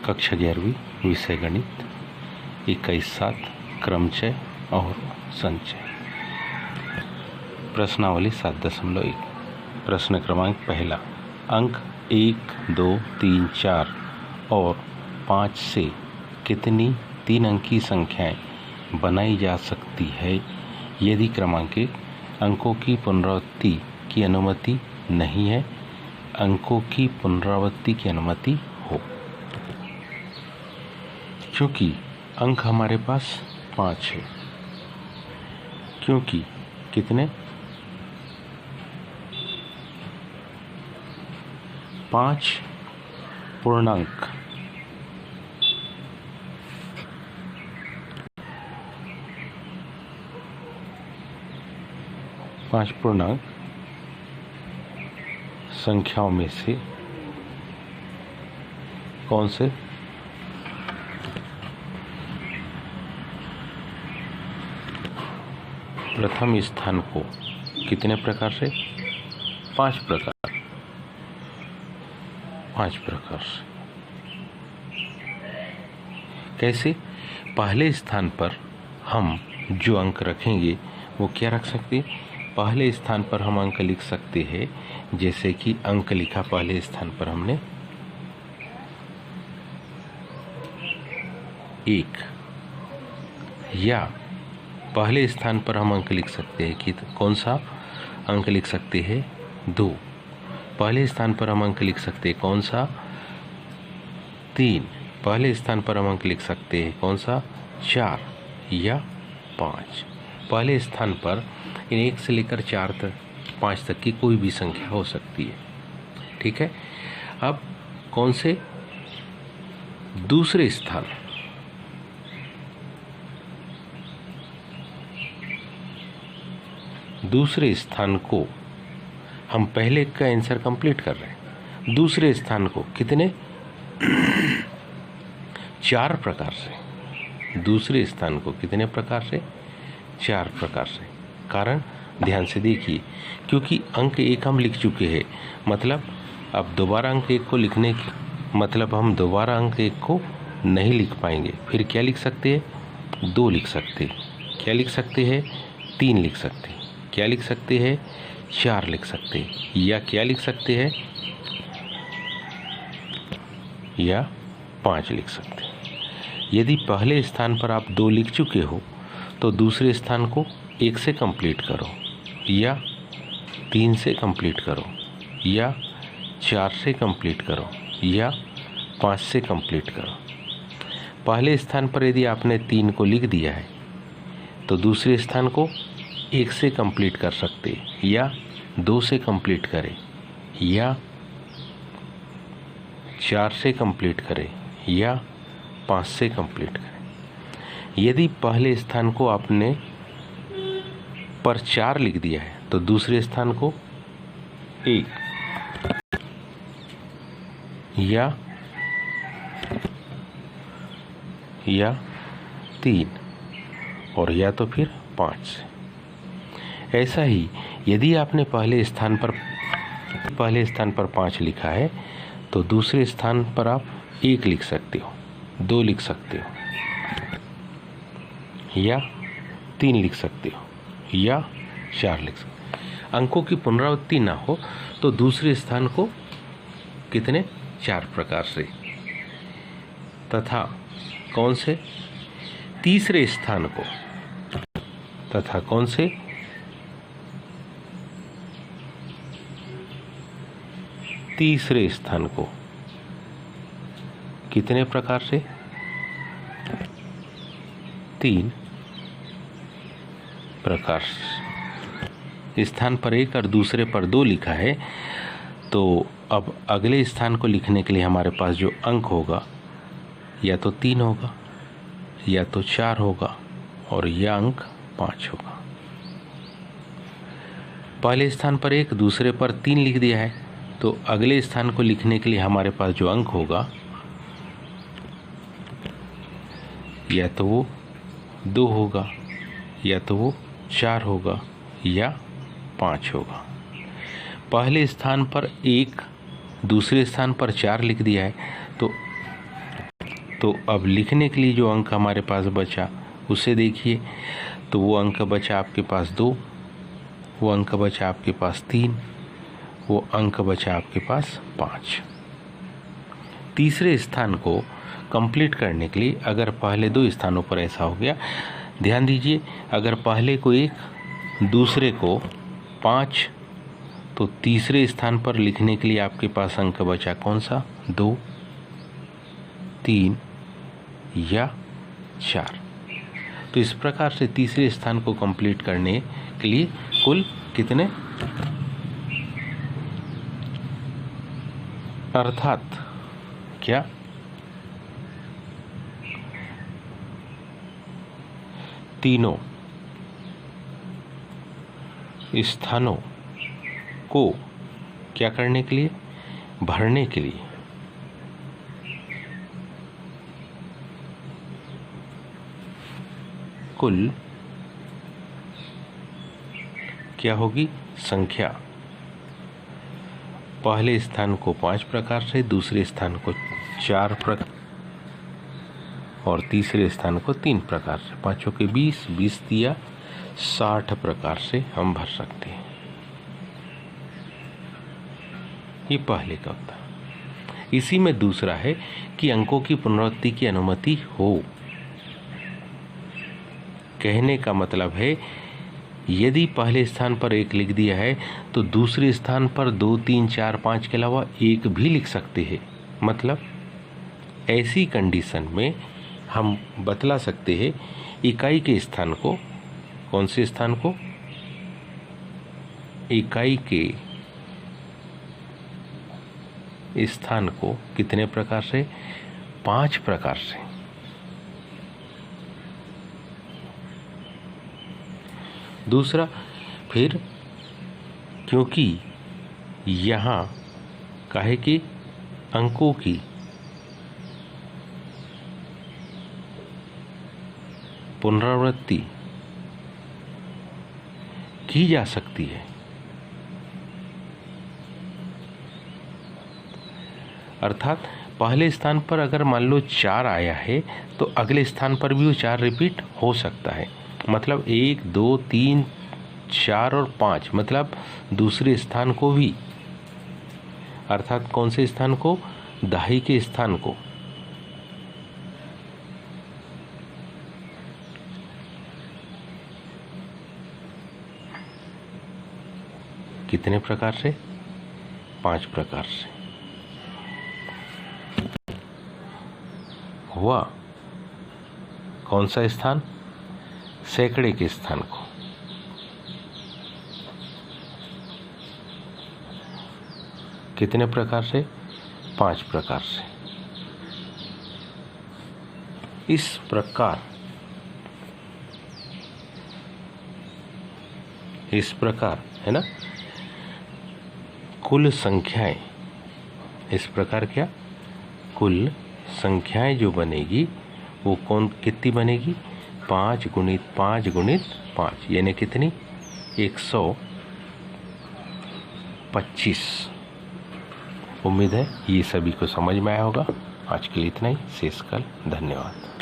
कक्षा 11वीं विषय गणित 21/7 क्रमचय और संचय। प्रश्नावली 7.1। प्रश्न क्रमांक पहला, अंक 1, 2, 3, 4 और 5 से कितनी 3 अंकी संख्याएं बनाई जा सकती है यदि क्रमांकित अंकों की पुनरावृत्ति की अनुमति नहीं है, अंकों की पुनरावृत्ति की अनुमति हो। क्योंकि अंक हमारे पास 5 है, क्योंकि कितने 5 पूर्णांक संख्याओं में से कौन से प्रथम स्थान को कितने प्रकार से 5 प्रकार से। कैसे? पहले स्थान पर हम जो अंक रखेंगे वो क्या रख सकते हैं? पहले स्थान पर हम अंक लिख सकते हैं, जैसे कि अंक लिखा पहले स्थान पर हमने 1, या पहले स्थान पर हम अंक लिख सकते हैं कि कौन सा अंक लिख सकते हैं 2। पहले स्थान पर हम अंक लिख सकते हैं कौन सा 3। पहले स्थान पर हम अंक लिख सकते हैं कौन सा 4 या 5। पहले स्थान पर इन 1 से लेकर 4 तक 5 तक की कोई भी संख्या हो सकती है। ठीक है। अब कौन से दूसरे स्थान, दूसरे स्थान को हम पहले का आंसर कंप्लीट कर रहे हैं। दूसरे स्थान को कितने 4 प्रकार से। दूसरे स्थान को कितने प्रकार से 4 प्रकार से। कारण ध्यान से देखिए, क्योंकि अंक 1 हम लिख चुके हैं, मतलब अब दोबारा अंक 1 को लिखने की मतलब हम दोबारा अंक 1 को नहीं लिख पाएंगे। फिर क्या लिख सकते हैं? 2 लिख सकते हैं। क्या लिख सकते हैं? 3 लिख सकते हैं। क्या लिख सकते हैं? 4 लिख सकते हैं। या क्या लिख सकते हैं? या 5 लिख सकते हैं। यदि पहले स्थान पर आप 2 लिख चुके हो तो दूसरे स्थान को 1 से कंप्लीट करो, या 3 से कंप्लीट करो, या 4 से कंप्लीट करो, या 5 से कंप्लीट करो। पहले स्थान पर यदि आपने 3 को लिख दिया है तो दूसरे स्थान को 1 से कंप्लीट कर सकते, या 2 से कंप्लीट करें, या 4 से कंप्लीट करें, या 5 से कंप्लीट करें। यदि पहले स्थान को आपने पर 4 लिख दिया है तो दूसरे स्थान को 1 या 3 और या तो फिर 5 से। ऐसा ही यदि आपने पहले स्थान पर 5 लिखा है तो दूसरे स्थान पर आप 1 लिख सकते हो, 2 लिख सकते हो, या 3 लिख सकते हो, या 4 लिख सकते हो। अंकों की पुनरावृत्ति ना हो तो दूसरे स्थान को कितने 4 प्रकार से, तथा कौन से तीसरे स्थान को, तथा कौन से तीसरे स्थान को कितने प्रकार से 3 प्रकार से। स्थान पर 1 और दूसरे पर 2 लिखा है, तो अब अगले स्थान को लिखने के लिए हमारे पास जो अंक होगा या तो 3 होगा, या तो 4 होगा, और यह अंक 5 होगा। पहले स्थान पर 1, दूसरे पर 3 लिख दिया है, तो अगले स्थान को लिखने के लिए हमारे पास जो अंक होगा या तो वो 2 होगा, या तो वो 4 होगा, या 5 होगा। पहले स्थान पर 1, दूसरे स्थान पर 4 लिख दिया है, तो तो अब लिखने के लिए जो अंक हमारे पास बचा उसे देखिए, तो वो अंक बचा आपके पास 2, वो अंक बचा आपके पास 3, वो अंक बचा आपके पास 5। तीसरे स्थान को कंप्लीट करने के लिए अगर पहले 2 स्थानों पर ऐसा हो गया, ध्यान दीजिए, अगर पहले को 1 दूसरे को 5, तो तीसरे स्थान पर लिखने के लिए आपके पास अंक बचा कौन सा, 2, 3 या 4। तो इस प्रकार से तीसरे स्थान को कंप्लीट करने के लिए कुल कितने, अर्थात क्या, तीनों स्थानों को क्या करने के लिए, भरने के लिए कुल क्या होगी, संख्या। पहले स्थान को 5 प्रकार से, दूसरे स्थान को 4 प्रकार और तीसरे स्थान को 3 प्रकार से, 5 के 20, 20 दिया 60 प्रकार से हम भर सकते हैं। ये पहले का होता है। इसी में दूसरा है कि अंकों की पुनरावृत्ति की अनुमति हो। कहने का मतलब है यदि पहले स्थान पर 1 लिख दिया है तो दूसरे स्थान पर 2, 3, 4, 5 के अलावा 1 भी लिख सकते हैं। मतलब ऐसी कंडीशन में हम बतला सकते हैं इकाई के स्थान को, कौन से स्थान को, इकाई के स्थान को कितने प्रकार से, 5 प्रकार से। दूसरा, फिर क्योंकि यहाँ काहे कि अंकों की पुनरावृत्ति की जा सकती है, अर्थात पहले स्थान पर अगर मान लो 4 आया है तो अगले स्थान पर भी वो 4 रिपीट हो सकता है। मतलब 1, 2, 3, 4 और 5, मतलब दूसरे स्थान को भी, अर्थात कौन से स्थान को, दाही के स्थान को। कितने प्रकार से, 5 प्रकार से। हुआ कौन सा स्थान, सैकड़े के स्थान को। कितने प्रकार से, 5 प्रकार से। इस प्रकार है ना, कुल संख्याएं, इस प्रकार क्या, कुल संख्याएं जो बनेगी वो कौन कितनी बनेगी, 5 गुणित 5 गुणित 5, यानी कितनी, 125। उम्मीद है ये सभी को समझ में आया होगा। आज के लिए इतना ही, शेष कल। धन्यवाद।